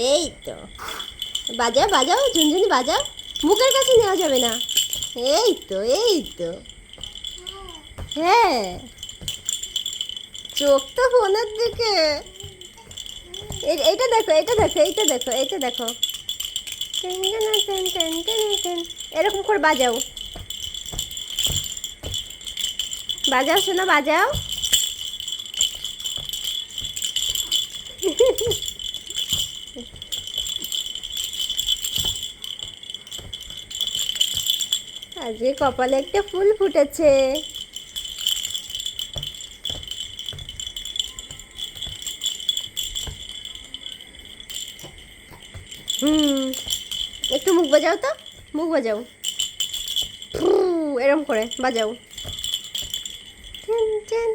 এই তো, বাজাও বাজাও, ঝুনঝুনি বাজাও, মুখের কাছে নেওয়া যাবে না। এই তো, এই তো, হ্যাঁ, চোখ তো ফোনের দিকে। এটা দেখো, এটা দেখো, এইটা দেখো, এইটা দেখো, এরকম করে বাজাও, বাজাও শোনা, বাজাও। আজকে কপালে একটা ফুল ফুটেছে। হুম, একটু মুখ বাজাও তো, মুখ বাজাও, এরম করে বাজাও। Ten ten.